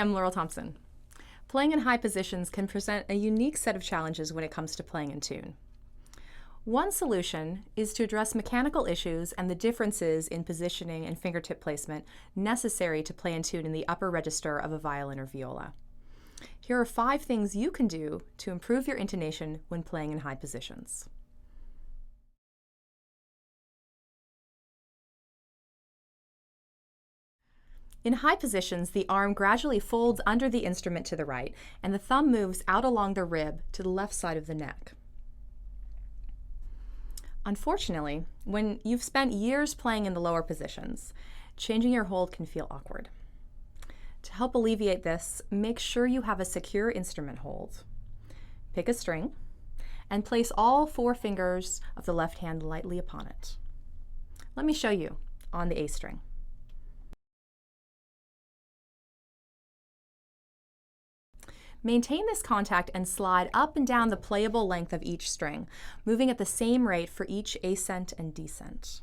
I'm Laurel Thompson. Playing in high positions can present a unique set of challenges when it comes to playing in tune. One solution is to address mechanical issues and the differences in positioning and fingertip placement necessary to play in tune in the upper register of a violin or viola. Here are 5 things you can do to improve your intonation when playing in high positions. In high positions, the arm gradually folds under the instrument to the right, and the thumb moves out along the rib to the left side of the neck. Unfortunately, when you've spent years playing in the lower positions, changing your hold can feel awkward. To help alleviate this, make sure you have a secure instrument hold. Pick a string and place all 4 fingers of the left hand lightly upon it. Let me show you on the A string. Maintain this contact and slide up and down the playable length of each string, moving at the same rate for each ascent and descent.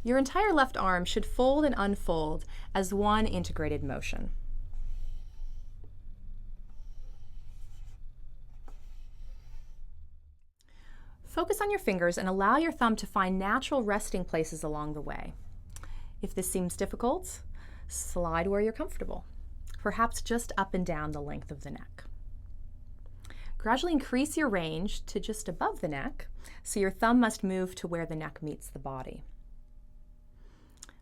Your entire left arm should fold and unfold as one integrated motion. Focus on your fingers and allow your thumb to find natural resting places along the way. If this seems difficult, slide where you're comfortable, perhaps just up and down the length of the neck. Gradually increase your range to just above the neck, so your thumb must move to where the neck meets the body.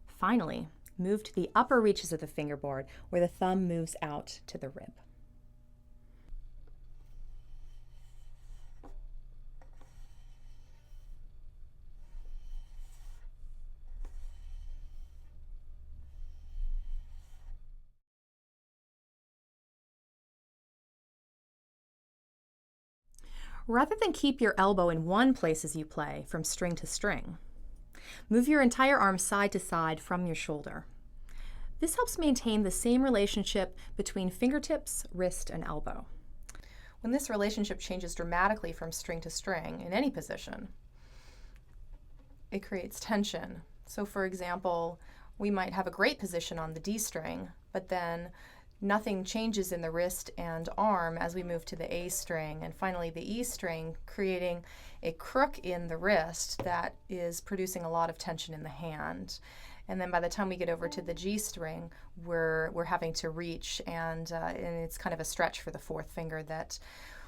Finally, move to the upper reaches of the fingerboard where the thumb moves out to the rib. Rather than keep your elbow in one place as you play, from string to string, move your entire arm side to side from your shoulder. This helps maintain the same relationship between fingertips, wrist, and elbow. When this relationship changes dramatically from string to string in any position, it creates tension. So for example, we might have a great position on the D string, but then nothing changes in the wrist and arm as we move to the A string and finally the E string, creating a crook in the wrist that is producing a lot of tension in the hand. And then by the time we get over to the G string, we're having to reach, and it's kind of a stretch for the 4th finger that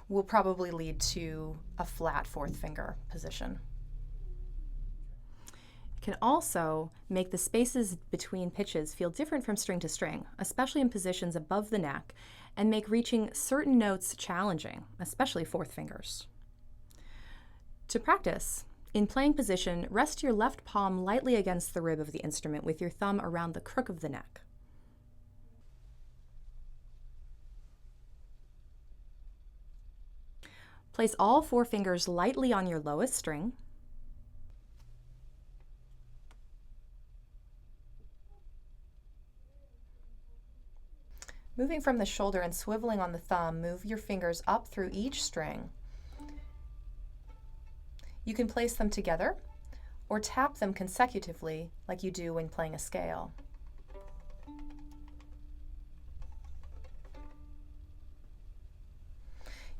will probably lead to a flat 4th finger position. Can also make the spaces between pitches feel different from string to string, especially in positions above the neck, and make reaching certain notes challenging, especially 4th fingers. To practice, in playing position, rest your left palm lightly against the rib of the instrument with your thumb around the crook of the neck. Place all 4 fingers lightly on your lowest string. Moving from the shoulder and swiveling on the thumb, move your fingers up through each string. You can place them together or tap them consecutively like you do when playing a scale.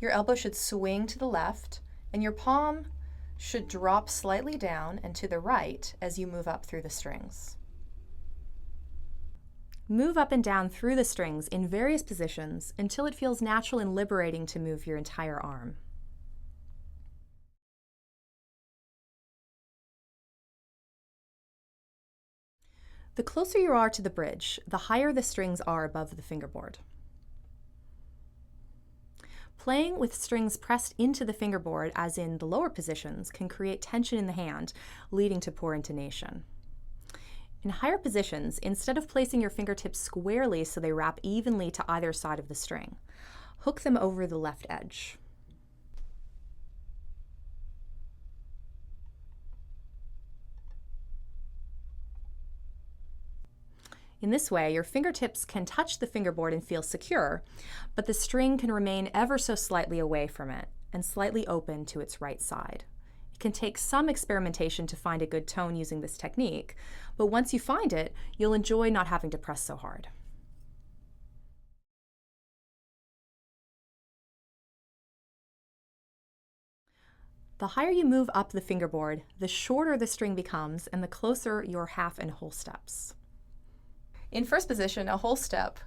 Your elbow should swing to the left and your palm should drop slightly down and to the right as you move up through the strings. Move up and down through the strings in various positions until it feels natural and liberating to move your entire arm. The closer you are to the bridge, the higher the strings are above the fingerboard. Playing with strings pressed into the fingerboard, as in the lower positions, can create tension in the hand, leading to poor intonation. In higher positions, instead of placing your fingertips squarely so they wrap evenly to either side of the string, hook them over the left edge. In this way, your fingertips can touch the fingerboard and feel secure, but the string can remain ever so slightly away from it and slightly open to its right side. It can take some experimentation to find a good tone using this technique, but once you find it, you'll enjoy not having to press so hard. The higher you move up the fingerboard, the shorter the string becomes and the closer your half and whole steps. In first position, a whole step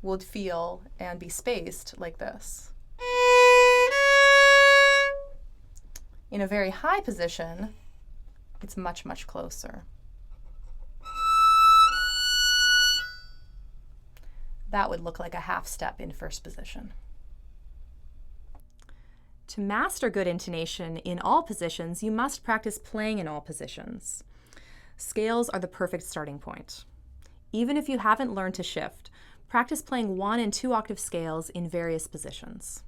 would feel and be spaced like this. In a very high position, it's much, much closer. That would look like a half step in first position. To master good intonation in all positions, you must practice playing in all positions. Scales are the perfect starting point. Even if you haven't learned to shift, practice playing 1 and 2 octave scales in various positions.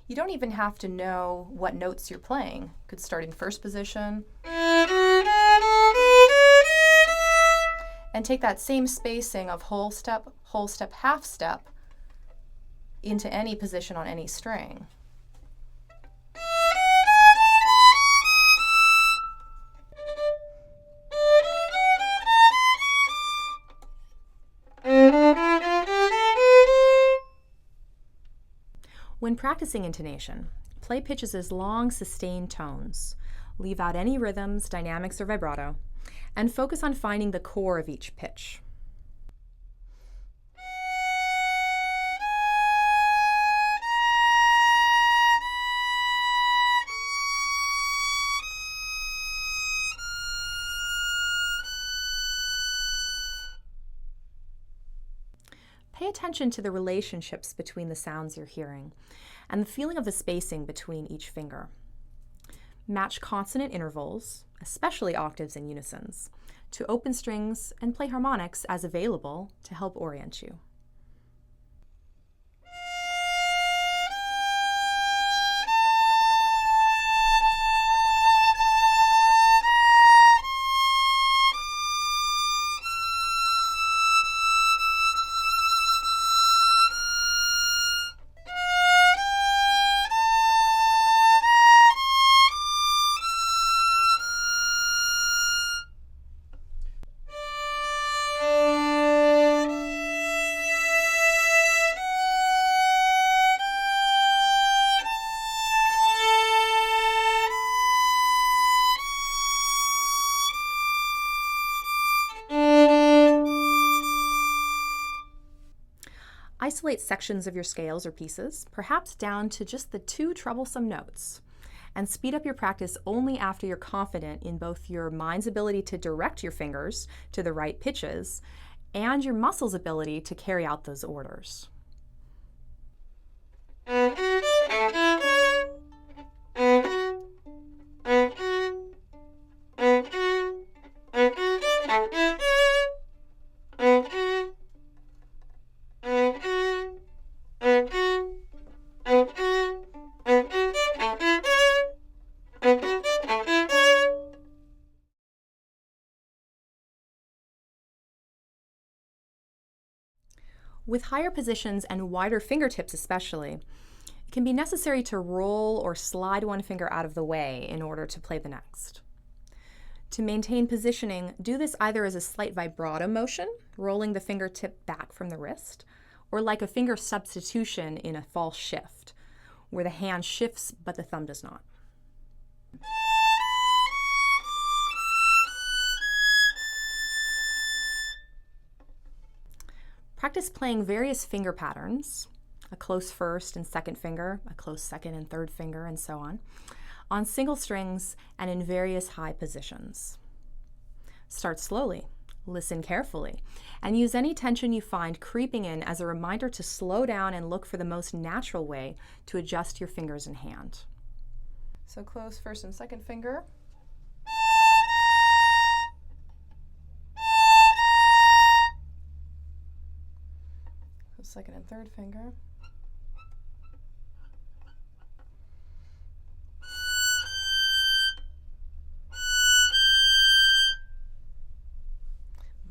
You don't even have to know what notes you're playing. You could start in first position and take that same spacing of whole step, half step into any position on any string. When practicing intonation, play pitches as long, sustained tones. Leave out any rhythms, dynamics, or vibrato, and focus on finding the core of each pitch. Pay attention to the relationships between the sounds you're hearing and the feeling of the spacing between each finger. Match consonant intervals, especially octaves and unisons, to open strings and play harmonics as available to help orient you. Isolate sections of your scales or pieces, perhaps down to just the 2 troublesome notes, and speed up your practice only after you're confident in both your mind's ability to direct your fingers to the right pitches and your muscles' ability to carry out those orders. With higher positions and wider fingertips especially, it can be necessary to roll or slide one finger out of the way in order to play the next. To maintain positioning, do this either as a slight vibrato motion, rolling the fingertip back from the wrist, or like a finger substitution in a false shift, where the hand shifts but the thumb does not. Practice playing various finger patterns, a close first and second finger, a close second and third finger, and so on single strings and in various high positions. Start slowly, listen carefully, and use any tension you find creeping in as a reminder to slow down and look for the most natural way to adjust your fingers and hand. So close first and second finger. Second and third finger.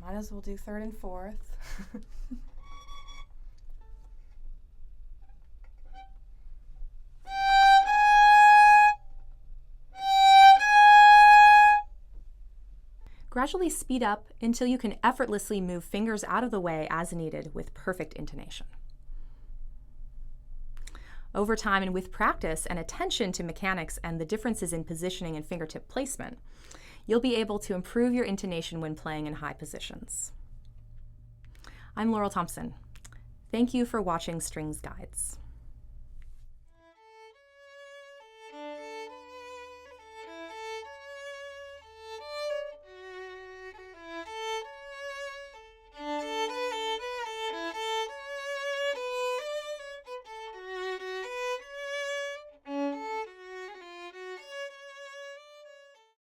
Might pause. We'll do third and fourth. Gradually speed up until you can effortlessly move fingers out of the way as needed with perfect intonation. Over time and with practice and attention to mechanics and the differences in positioning and fingertip placement, you'll be able to improve your intonation when playing in high positions. I'm Laurel Thompson. Thank you for watching Strings Guides.